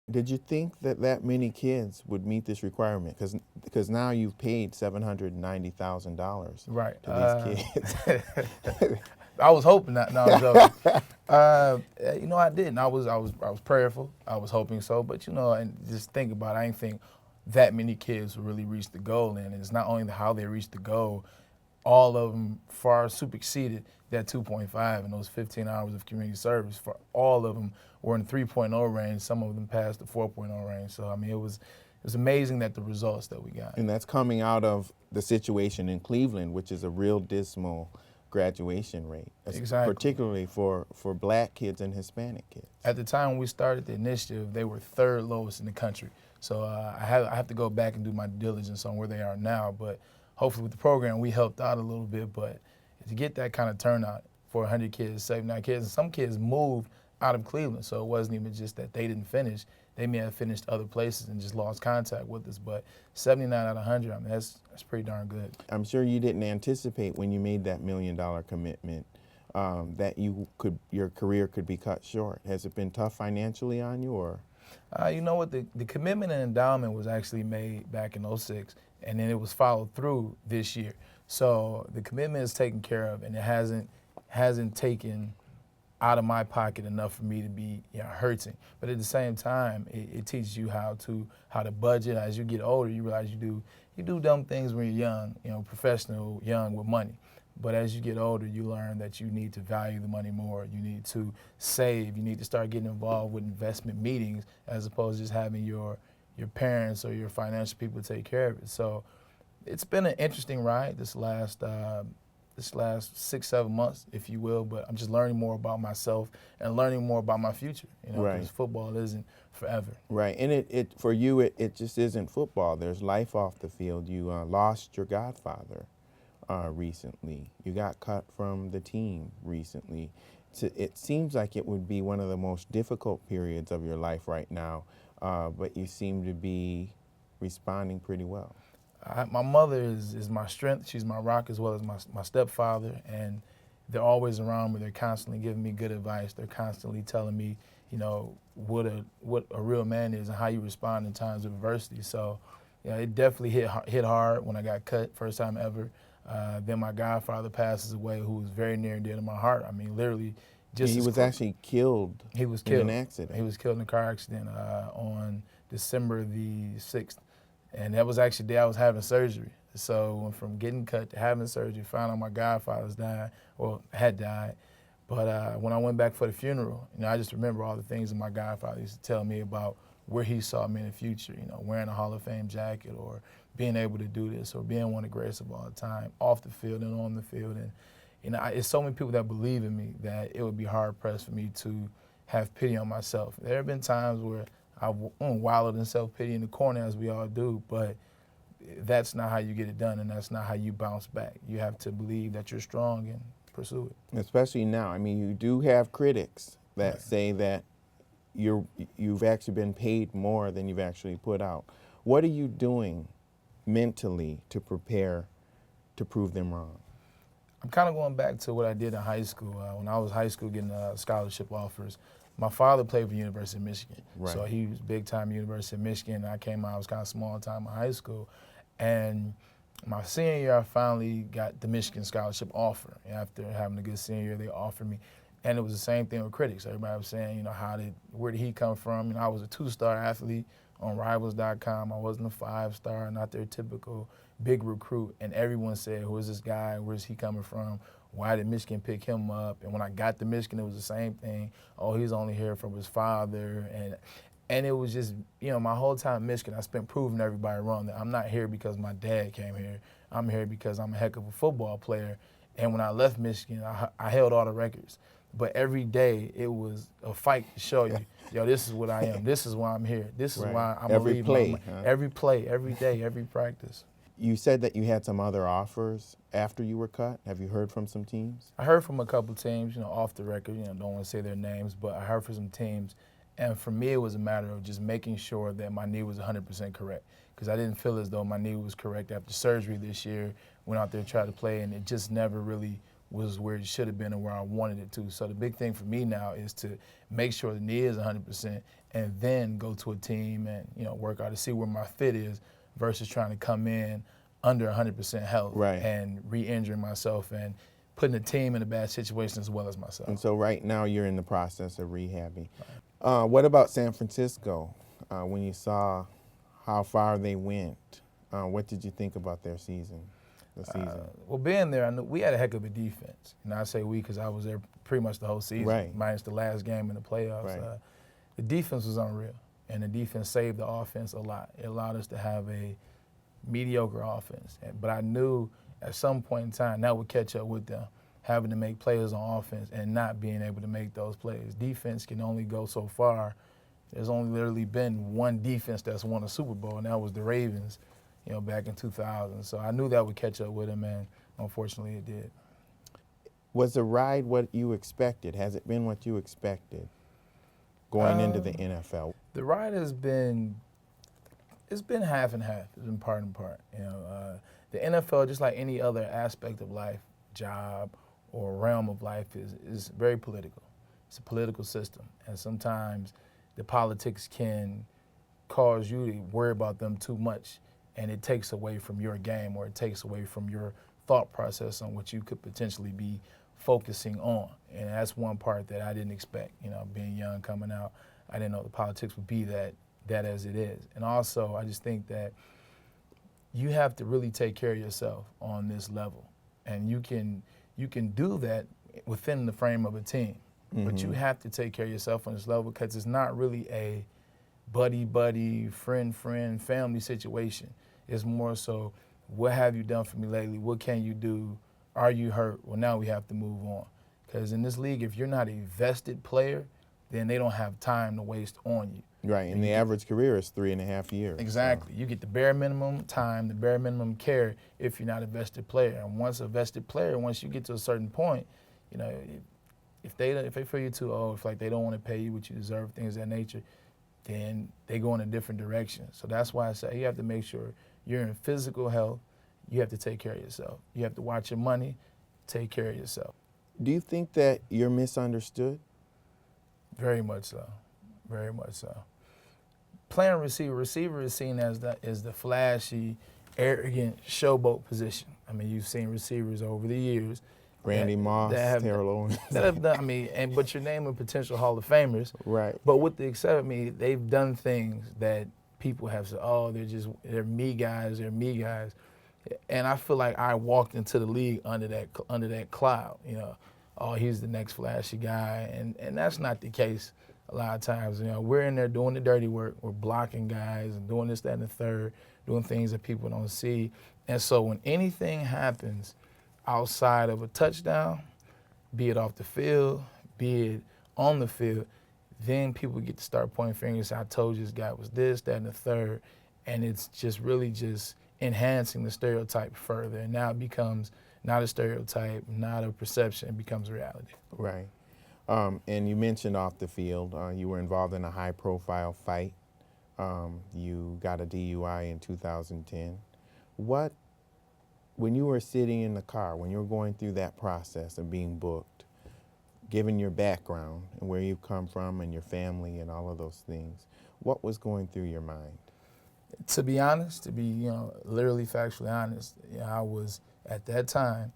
Did you think that that many kids would meet this requirement? Because now you've paid $790,000 Right. to these kids. I was hoping that. No, I'm joking. I didn't. I was prayerful. I was hoping so. But and just think about it. I didn't think that many kids would really reach the goal. And it's not only how they reached the goal, all of them far superseded that 2.5 in those 15 hours of community service. For all of them were in the 3.0 range. Some of them passed the 4.0 range. So I mean, it was amazing that the results that we got. And that's coming out of the situation in Cleveland, which is a real dismal graduation rate, Exactly. particularly for black kids and Hispanic kids. At the time when we started the initiative, they were third lowest in the country. So I have to go back and do my due diligence on where they are now. But hopefully with the program, we helped out a little bit. But to get that kind of turnout for 100 kids, 79 kids, and some kids moved out of Cleveland. So it wasn't even just that they didn't finish. They may have finished other places and just lost contact with us. But 79 out of 100, I mean, that's pretty darn good. I'm sure you didn't anticipate when you made that $1 million commitment that your career could be cut short. Has it been tough financially on you, or? You know what? The commitment and endowment was actually made back in '06, and then it was followed through this year. So the commitment is taken care of, and it hasn't taken out of my pocket enough for me to be hurting. But at the same time, it teaches you how to budget. As you get older, you realize you do dumb things when you're young, professional, young with money. But as you get older, you learn that you need to value the money more. You need to save. You need to start getting involved with investment meetings as opposed to just having your parents or your financial people take care of it. So it's been an interesting ride this last 6-7 months, if you will. But I'm just learning more about myself and learning more about my future. Right. Because football isn't forever. Right, and it for you, it just isn't football. There's life off the field. You lost your godfather recently. You got cut from the team recently. It seems like it would be one of the most difficult periods of your life right now, but you seem to be responding pretty well. My mother is my strength. She's my rock, as well as my stepfather, and they're always around me. They're constantly giving me good advice. They're constantly telling me, what a real man is and how you respond in times of adversity. So, it definitely hit hard when I got cut, first time ever. Then my godfather passes away, who was very near and dear to my heart. I mean, literally, He was actually killed. He was killed in an accident. He was killed in a car accident on December the 6th. And that was actually the day I was having surgery. So from getting cut to having surgery, found out my godfather's died, or had died. But when I went back for the funeral, I just remember all the things that my godfather used to tell me about where he saw me in the future, wearing a Hall of Fame jacket, or being able to do this, or being one of the greatest of all time, off the field and on the field. And it's so many people that believe in me that it would be hard-pressed for me to have pity on myself. There have been times where I've wallowed in self-pity in the corner, as we all do, but that's not how you get it done, and that's not how you bounce back. You have to believe that you're strong and pursue it. Especially now. I mean, you do have critics that Right. say that you've actually been paid more than you've actually put out. What are you doing mentally to prepare to prove them wrong? I'm kind of going back to what I did in high school. When I was high school getting scholarship offers, my father played for the University of Michigan. Right. So he was big time University of Michigan. And I came out, I was kind of small time in high school. And my senior year, I finally got the Michigan scholarship offer. After having a good senior year, they offered me. And it was the same thing with critics. Everybody was saying, where did he come from? I was a 2-star athlete on Rivals.com. I wasn't a 5-star, not their typical big recruit. And everyone said, who is this guy? Where's he coming from? Why did Michigan pick him up? And when I got to Michigan, it was the same thing. Oh, he's only here from his father. And it was just, my whole time in Michigan, I spent proving everybody wrong that I'm not here because my dad came here. I'm here because I'm a heck of a football player. And when I left Michigan, I held all the records. But every day, it was a fight to show you, this is what I am. This is why I'm here. This is Right. why I'm Every a lead. play, huh? Every play, every day, every practice. You said that you had some other offers after you were cut. Have you heard from some teams? I heard from a couple teams, off the record, don't want to say their names, but I heard from some teams. And for me, it was a matter of just making sure that my knee was 100% correct, because I didn't feel as though my knee was correct after surgery this year. Went out there, tried to play, and it just never really was where it should have been and where I wanted it to. So the big thing for me now is to make sure the knee is 100% and then go to a team and, work out to see where my fit is versus trying to come in under 100% health Right. and re-injuring myself and putting the team in a bad situation as well as myself. And so right now you're in the process of rehabbing. What about San Francisco? When you saw how far they went, what did you think about their season? Well, being there, I knew we had a heck of a defense. And I say we because I was there pretty much the whole season, Right. minus the last game in the playoffs. Right. The defense was unreal, and the defense saved the offense a lot. It allowed us to have a mediocre offense. But I knew at some point in time that would catch up with them, having to make plays on offense and not being able to make those plays. Defense can only go so far. There's only literally been one defense that's won a Super Bowl, and that was the Ravens, back in 2000. So I knew that would catch up with them, and unfortunately it did. Was the ride what you expected? Has it been what you expected going into the NFL? The ride has been, it's been half and half. It's been part and part. The NFL, just like any other aspect of life, job or realm of life, is very political. It's a political system, and sometimes the politics can cause you to worry about them too much, and it takes away from your game, or it takes away from your thought process on what you could potentially be focusing on. And that's one part that I didn't expect. Being young, coming out, I didn't know the politics would be that as it is. And also, I just think that you have to really take care of yourself on this level, and you can do that within the frame of a team. But you have to take care of yourself on this level because it's not really a buddy, friend, family situation. It's more so, what have you done for me lately? What can you do? Are you hurt? Well, now we have to move on. Because in this league, if you're not a vested player, then they don't have time to waste on you. Right, and the average career is 3.5 years. Exactly. So you get the bare minimum time, the bare minimum care if you're not a vested player. And once you get to a certain point, if they feel you too old, if they don't want to pay you what you deserve, things of that nature, then they go in a different direction. So that's why I say you have to make sure you're in physical health. You have to take care of yourself. You have to watch your money, take care of yourself. Do you think that you're misunderstood? Very much so. Very much so. Playing receiver is seen as the flashy, arrogant showboat position. I mean, you've seen receivers over the years. Randy Moss, Terrell Owens. That have done, but you're naming potential Hall of Famers. Right. But with the exception, they've done things that people have said, oh, they're me guys. And I feel like I walked into the league under that cloud. Oh, he's the next flashy guy, and that's not the case. A lot of times, we're in there doing the dirty work. We're blocking guys and doing this, that, and the third, doing things that people don't see. And so when anything happens outside of a touchdown, be it off the field, be it on the field, then people get to start pointing fingers. I told you this guy was this, that, and the third. And it's just really just enhancing the stereotype further. And now it becomes not a stereotype, not a perception, it becomes reality. Right. And you mentioned off the field, you were involved in a high-profile fight. You got a DUI in 2010. When you were sitting in the car, when you were going through that process of being booked, given your background and where you've come from and your family and all of those things, what was going through your mind? To be honest, literally factually honest, I was, at that time,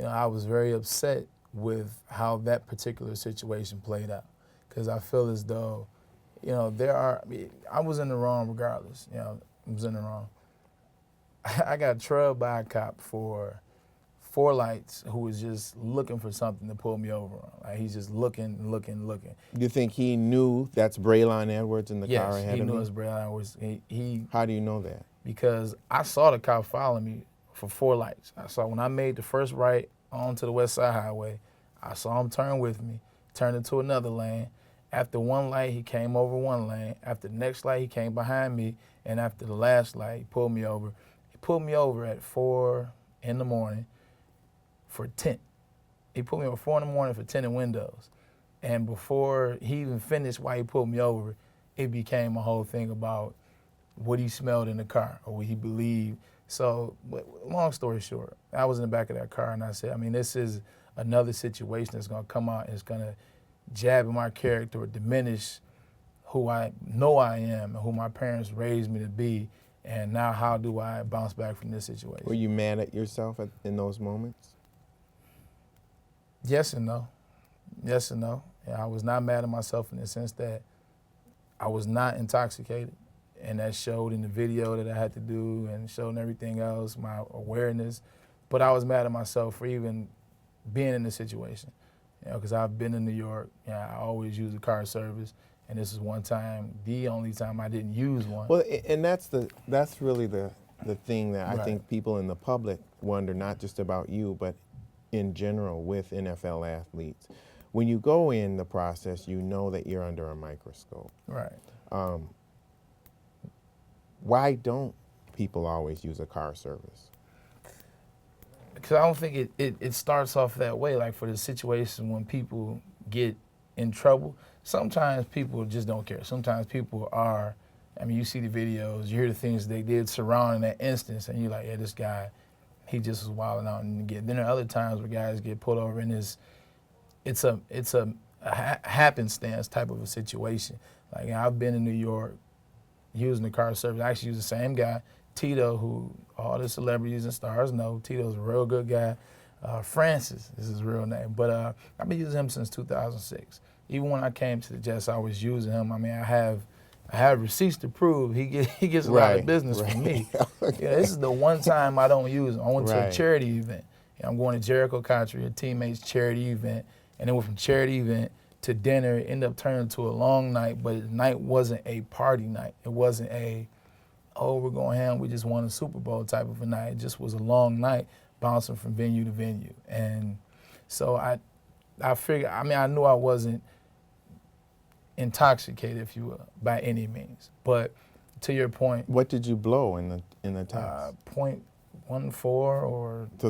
I was very upset with how that particular situation played out. Because I feel as though, I was in the wrong regardless. I was in the wrong. I got trailed by a cop for 4 lights who was just looking for something to pull me over on. He's just looking. Do you think he knew that's Braylon Edwards in the car ahead of him? Yes, he knew it was Braylon Edwards. How do you know that? Because I saw the cop following me for 4 lights. I saw when I made the first right onto the West Side Highway, I saw him turn with me, turn into another lane. After 1 light, he came over 1 lane. After the next light, he came behind me. And after the last light, he pulled me over. He pulled me over at 4 in the morning for tint. He pulled me over 4 in the morning for tinted windows. And before he even finished why he pulled me over, it became a whole thing about what he smelled in the car or what he believed So, long story short, I was in the back of that car and I said, I mean, this is another situation that's going to come out and it's going to jab at my character or diminish who I know I am and who my parents raised me to be. And now how do I bounce back from this situation? Were you mad at yourself in those moments? Yes and no. Yes and no. Yeah, I was not mad at myself in the sense that I was not intoxicated. And that showed in the video that I had to do and showed in everything else, my awareness. But I was mad at myself for even being in this situation. You know, because I've been in New York. I always use a car service. And this is one time, the only time I didn't use one. Well, and that's really the thing that I Right. think people in the public wonder, not just about you, but in general with NFL athletes. When you go in the process, you know that you're under a microscope. Right. Why don't people always use a car service? Because I don't think it starts off that way. Like for the situation when people get in trouble, sometimes people just don't care. Sometimes people are, I mean, you see the videos, you hear the things they did surrounding that instance, and you're like, yeah, this guy, he just was wilding out. And then there are other times where guys get pulled over and it's a happenstance type of a situation. Like I've been in New York using the car service. I actually use the same guy, Tito, who all the celebrities and stars know. Tito's a real good guy. Francis is his real name. But I've been using him since 2006. Even when I came to the Jets, I was using him. I mean, I have receipts to prove he gets a lot of business from me. Okay. This is the one time I don't use him. I went to a Right. charity event. I'm going to Jericho Country, a teammate's charity event, and then went from charity event to dinner. It ended up turning into a long night, but the night wasn't a party night. It wasn't we're going ham, we just won a Super Bowl type of a night. It just was a long night, bouncing from venue to venue. And so I figured, I mean, I knew I wasn't intoxicated, if you will, by any means. But to your point, What did you blow in the test? 0.14 or So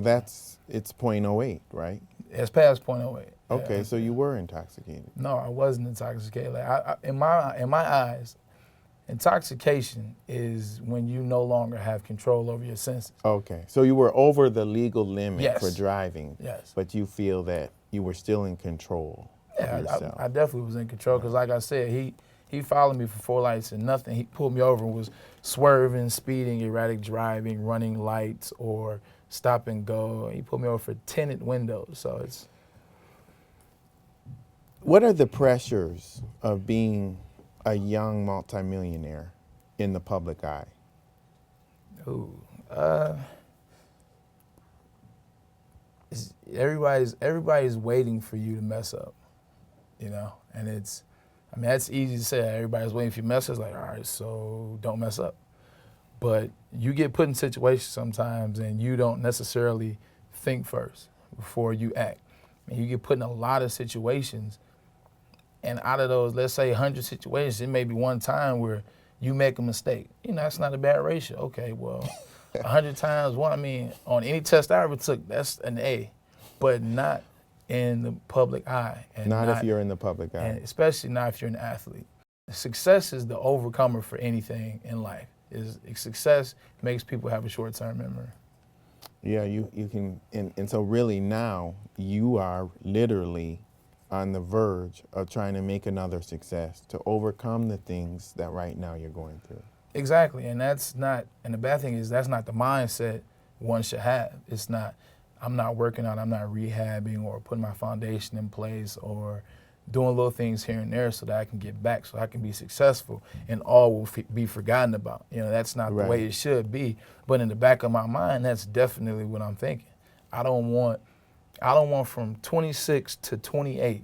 it's .08, right? it's past .08. Okay, Yeah. so you were intoxicated. No, I wasn't intoxicated. Like in my eyes, intoxication is when you no longer have control over your senses. Okay, so you were over the legal limit Yes. for driving, Yes. but you feel that you were still in control of Yeah, yourself. I definitely was in control because, like I said, he followed me for 4 lights and nothing. He pulled me over and was swerving, speeding, erratic driving, running lights, or stop and go. He pulled me over for tinted windows. So it's What are the pressures of being a young multimillionaire in the public eye? everybody's waiting for you to mess up, you know. And I mean, that's easy to say. Everybody's waiting for you to mess up. It's like, all right, so don't mess up. But you get put in situations sometimes, and you don't necessarily think first before you act. And you get put in a lot of situations, and out of those, let's say 100 situations, it may be one time where you make a mistake. You know, that's not a bad ratio. Okay, well, 100 times one, I mean, on any test I ever took, that's an A, but not in the public eye. And Not if you're in the public eye. and especially not if you're an athlete. Success is the overcomer for anything in life. Success makes people have a short-term memory. Yeah, you can, and so really now you are literally on the verge of trying to make another success, to overcome the things that right now you're going through. Exactly, and the bad thing is that's not the mindset one should have. It's not, I'm not working out, I'm not rehabbing or putting my foundation in place or doing little things here and there so that I can get back, so I can be successful, and all will be forgotten about. You know, that's not the way it should be. But in the back of my mind, that's definitely what I'm thinking. I don't want from 26 to 28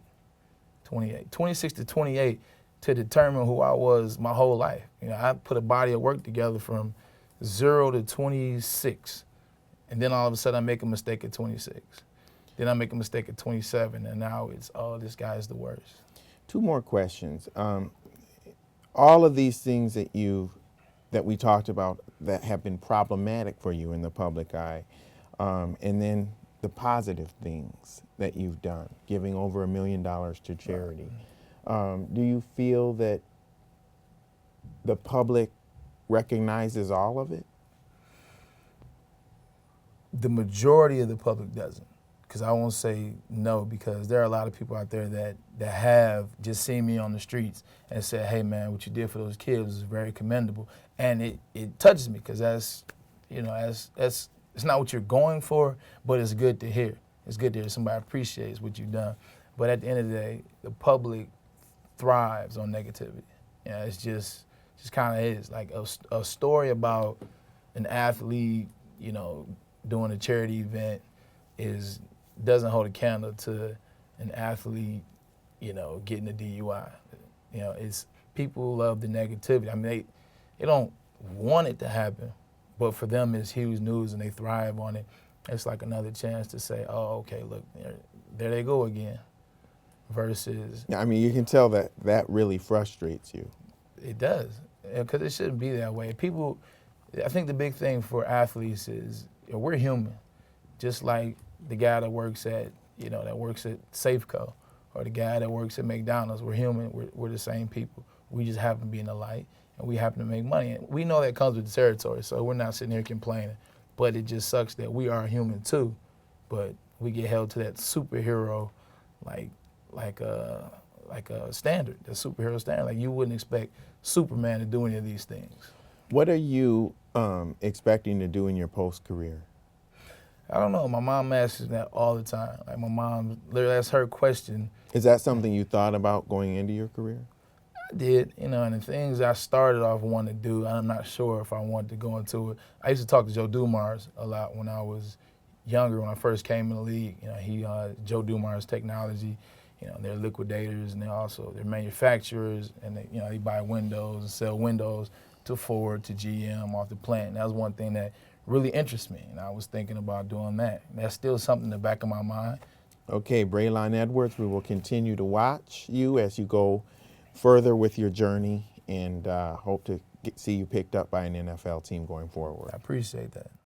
to determine who I was my whole life. You know, I put a body of work together from 0 to 26, and then all of a sudden I make a mistake at 26. Then I make a mistake at 27, and now it's, oh, this guy is the worst. 2 more questions. All of these things that we talked about that have been problematic for you in the public eye, and then the positive things that you've done, giving over $1 million to charity. Do you feel that the public recognizes all of it? The majority of the public doesn't. Because I won't say no, because there are a lot of people out there that have just seen me on the streets and said, hey man, what you did for those kids is very commendable. And it touches me, because that's it's not what you're going for, but it's good to hear. It's good to hear somebody appreciates what you've done. But at the end of the day, the public thrives on negativity. It's just kind of is. Like a story about an athlete, doing a charity event doesn't hold a candle to an athlete, getting a DUI. It's people love the negativity. I mean, they don't want it to happen, but for them it's huge news and they thrive on it. It's like another chance to say, oh, okay, look, there they go again. Versus, I mean, you can tell that really frustrates you. it does, because it shouldn't be that way. People, I think the big thing for athletes is we're human, just like the guy that works at Safeco, or the guy that works at McDonald's. We're human. We're the same people. We just happen to be in the light, and we happen to make money. And we know that comes with the territory, so we're not sitting here complaining. But it just sucks that we are human too, but we get held to that superhero, like a standard, the superhero standard. Like you wouldn't expect Superman to do any of these things. What are you expecting to do in your post-career? I don't know. My mom asks me that all the time. Like my mom, literally, that's her question. Is that something you thought about going into your career? I did, and the things I started off wanting to do, I'm not sure if I wanted to go into it. I used to talk to Joe Dumars a lot when I was younger, when I first came in the league. Joe Dumars Technology, they're liquidators, and they're manufacturers, and they buy windows and sell windows to Ford, to GM, off the plant. And that was one thing that really interests me, and I was thinking about doing that. And that's still something in the back of my mind. Okay, Braylon Edwards, we will continue to watch you as you go further with your journey, and hope to see you picked up by an NFL team going forward. I appreciate that.